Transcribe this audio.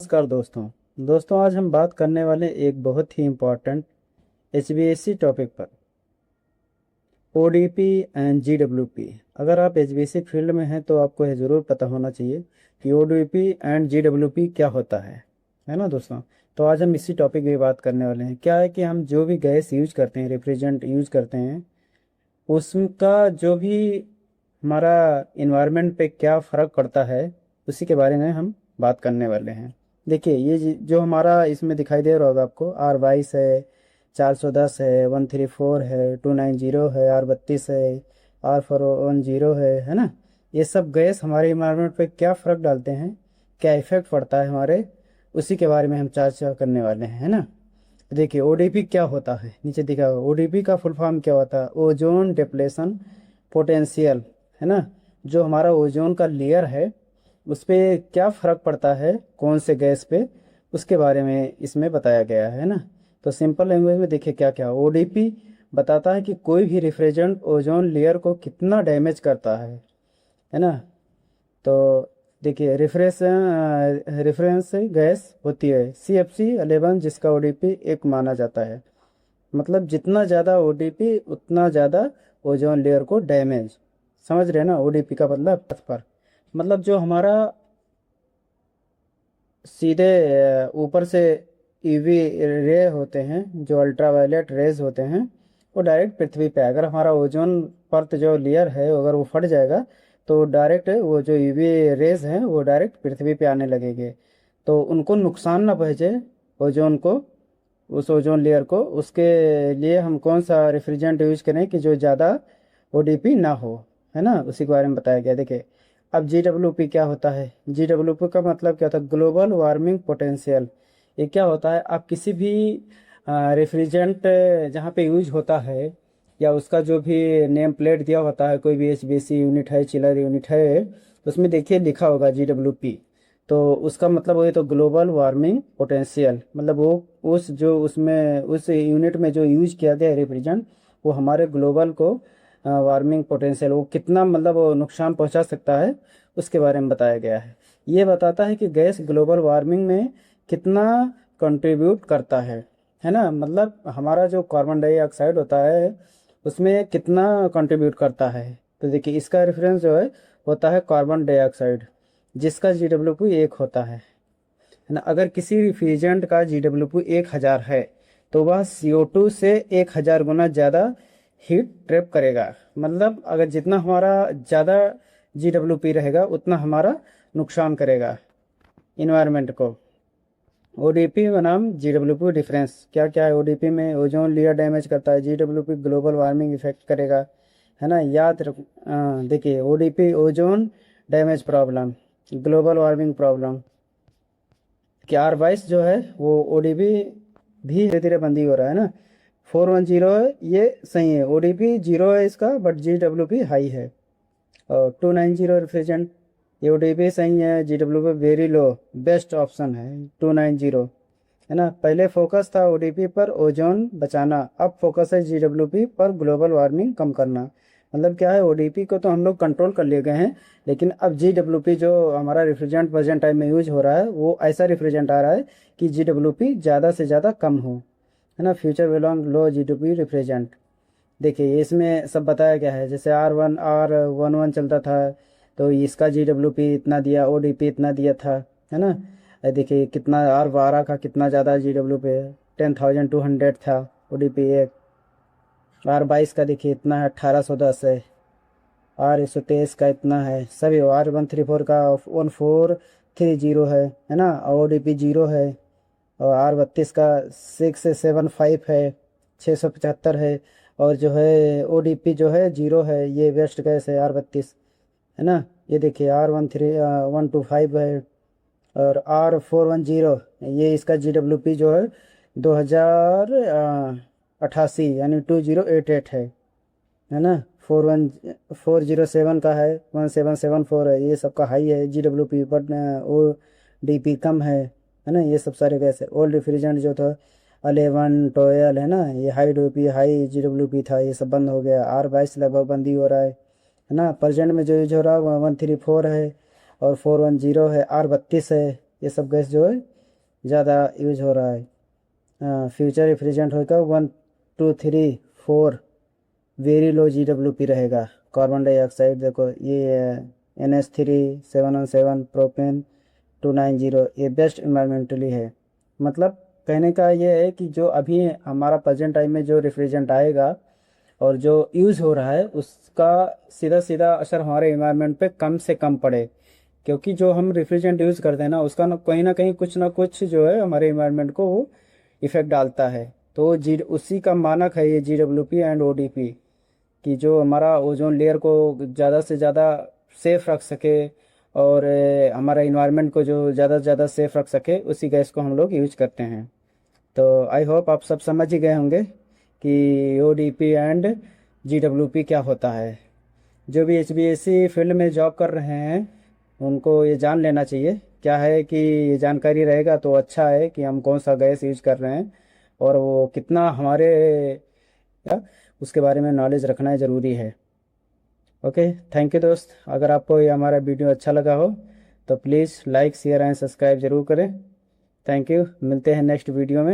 नमस्कार दोस्तों आज हम बात करने वाले एक बहुत ही इम्पोर्टेंट एचवीएसी टॉपिक पर ओडीपी एंड जीडब्ल्यूपी। अगर आप एचवीएसी फील्ड में हैं तो आपको यह ज़रूर पता होना चाहिए कि ओडीपी एंड जीडब्ल्यूपी क्या होता है ना दोस्तों। तो आज हम इसी टॉपिक पे बात करने वाले हैं। क्या है कि हम जो भी गैस यूज करते हैं, रेफ्रिजरेंट यूज करते हैं, उसका जो भी हमारा इन्वायरमेंट पे क्या फ़र्क पड़ता है उसी के बारे में हम बात करने वाले हैं। देखिए ये जो हमारा इसमें दिखाई दे रहा होगा आपको, R22 है, 410 है, 134 है, 290 है, R32 है, R410 है ना। ये सब गैस हमारे इन्वायरमेंट पे क्या फ़र्क डालते हैं, क्या इफ़ेक्ट पड़ता है हमारे, उसी के बारे में हम चर्चा करने वाले हैं, है ना। देखिए ओडीपी क्या होता है, नीचे दिखा हुआ ओडीपी का फुल फॉर्म क्या होता है, ओजोन डिप्लेशन पोटेंशियल, है ना। जो हमारा ओजोन का लेयर है उस पर क्या फ़र्क पड़ता है कौन से गैस पे, उसके बारे में इसमें बताया गया है ना। तो सिंपल लैंग्वेज में देखिए क्या क्या ओडीपी बताता है कि कोई भी रिफ्रिजरेंट ओजोन लेयर को कितना डैमेज करता है ना। तो देखिए रेफरेंस गैस होती है CFC11 जिसका ओडीपी 1 माना जाता है। मतलब जितना ज़्यादा ओडीपी उतना ज़्यादा ओजोन लेयर को डैमेज। समझ रहे हैं ना ओडीपी का मतलब पर, मतलब जो हमारा सीधे ऊपर से यूवी रे होते हैं, जो अल्ट्रावायलेट रेज होते हैं, वो डायरेक्ट पृथ्वी पे, अगर हमारा ओजोन परत जो लेयर है अगर वो फट जाएगा तो डायरेक्ट वो जो यूवी रेज हैं वो डायरेक्ट पृथ्वी पे आने लगेंगे। तो उनको नुकसान ना पहुँचे ओजोन को, उस ओजोन लेयर को, उसके लिए हम कौन सा रेफ्रिजरेंट यूज करें कि जो ज़्यादा ओडीपी ना हो, है ना, उसी के बारे में बताया गया। देखिए अब जीडब्ल्यूपी क्या होता है, जीडब्ल्यूपी का मतलब क्या होता है, ग्लोबल वार्मिंग पोटेंशियल। ये क्या होता है, आप किसी भी रेफ्रिजरेंट जहाँ पे यूज होता है या उसका जो भी नेम प्लेट दिया होता है, कोई भी एचबीसी यूनिट है, चिलर यूनिट है, उसमें देखिए लिखा होगा जीडब्ल्यूपी। तो उसका मतलब वो है तो ग्लोबल वार्मिंग पोटेंशियल, मतलब वो उस जो उसमें उस यूनिट में जो यूज किया गया है रेफ्रिजरेंट, वो हमारे ग्लोबल को वार्मिंग पोटेंशियल वो कितना मतलब वो नुकसान पहुंचा सकता है उसके बारे में बताया गया है। ये बताता है कि गैस ग्लोबल वार्मिंग में कितना कंट्रीब्यूट करता है ना। मतलब हमारा जो कार्बन डाइऑक्साइड होता है उसमें कितना कंट्रीब्यूट करता है। तो देखिए इसका रेफरेंस जो है होता है कार्बन डाइऑक्साइड, जिसका GWP 1 होता है ना। अगर किसी रिफ्रिजरेंट का GWP 1000 है तो वह CO2 से 1000 गुना ज़्यादा हीट ट्रैप करेगा। मतलब अगर जितना हमारा ज़्यादा GWP रहेगा उतना हमारा नुकसान करेगा इन्वायरमेंट को। ओडीपी बनाम GWP डिफरेंस क्या क्या है, ओडीपी में ओजोन लेयर डैमेज करता है, GWP ग्लोबल वार्मिंग इफेक्ट करेगा, है ना। याद रख देखिए ODP ozone damage problem, global warming problem. कि R22 जो है वो ओडीपी भी धीरे धीरे बंदी हो रहा है ना। 410 है ये सही है, ओडीपी 0 है इसका बट GWP हाई है। और 290 रेफ्रिजरेंट, ये ओडीपी सही है, GWP very low, best option है 290, है ना। पहले फोकस था ओडीपी पर ओजोन बचाना, अब फोकस है GWP पर ग्लोबल वार्मिंग कम करना। मतलब क्या है, ओडीपी को तो हम लोग कंट्रोल कर लिए गए हैं, लेकिन अब GWP जो हमारा रिफ्रिजरेंट प्रेजेंट टाइम में यूज हो रहा है वो ऐसा रिफ्रिजरेंट आ रहा है कि GWP ज़्यादा से ज़्यादा कम हो, है ना। फ्यूचर बिलोंग लो GWP रिफ्रिजरेंट। देखिए इसमें सब बताया गया है, जैसे R11 चलता था तो इसका GWP इतना दिया, ओडीपी इतना दिया था, है ना। देखिए कितना R12 का कितना ज़्यादा GWP है, 10,200 था ओडीपी एक। R22 का देखिए इतना है, 1810 है। R123 का इतना है, सभी R134 का 1430 है ना, ओडीपी 0 है। और R32 का 675 है, 675 है। और जो है ओडीपी जो है 0 है, ये वेस्ट गैस है R32, है ना। ये देखिए R125 है। और R410 ये इसका GWP जो है 2088 यानी 2088 है ना। 407 का है, 1774 है, ये सबका हाई है GWP, बट ओ डीपी कम है ना। ये सब सारे गैस है। ओल्ड रेफ्रिजरेंट जो था 11 12 है ना, ये हाई डीपी हाई GWP था, ये सब बंद हो गया। R22 लगभग बंदी हो रहा है ना। प्रेजेंट में जो हो रहा है 134 है और 410 है, R32 है, ये सब गैस जो है ज़्यादा यूज हो रहा है। फ्यूचर रिफ्रिजरेंट होगा 1 2 3 4 वेरी लो GWP रहेगा। कार्बन डाइऑक्साइड देखो ये NH3 717 प्रोपेन 290 ये बेस्ट इन्वायरमेंटली है। मतलब कहने का ये है कि जो अभी हमारा प्रेजेंट टाइम में जो रेफ्रिजरेंट आएगा और जो यूज़ हो रहा है उसका सीधा सीधा असर हमारे इन्वायरमेंट पे कम से कम पड़े, क्योंकि जो हम रेफ्रिजरेंट यूज़ करते हैं उसका ना कहीं कुछ ना कुछ जो है हमारे इन्वायरमेंट को वो इफ़ेक्ट डालता है। तो जी उसी का मानक है ये GWP एंड ODP, कि जो हमारा ओजोन लेयर को ज़्यादा से ज़्यादा सेफ रख सके और हमारा इन्वायरमेंट को जो ज़्यादा से ज़्यादा सेफ रख सके, उसी गैस को हम लोग यूज करते हैं। तो आई होप आप सब समझ ही गए होंगे कि ODP एंड GWP क्या होता है। जो भी HVAC फील्ड में जॉब कर रहे हैं उनको ये जान लेना चाहिए क्या है, कि ये जानकारी रहेगा तो अच्छा है कि हम कौन सा गैस यूज कर रहे हैं और वो कितना हमारे उसके बारे में नॉलेज रखना ज़रूरी है। ओके, थैंक यू दोस्त। अगर आपको ये हमारा वीडियो अच्छा लगा हो तो please like share and subscribe ज़रूर करें। थैंक यू, मिलते हैं नेक्स्ट वीडियो में।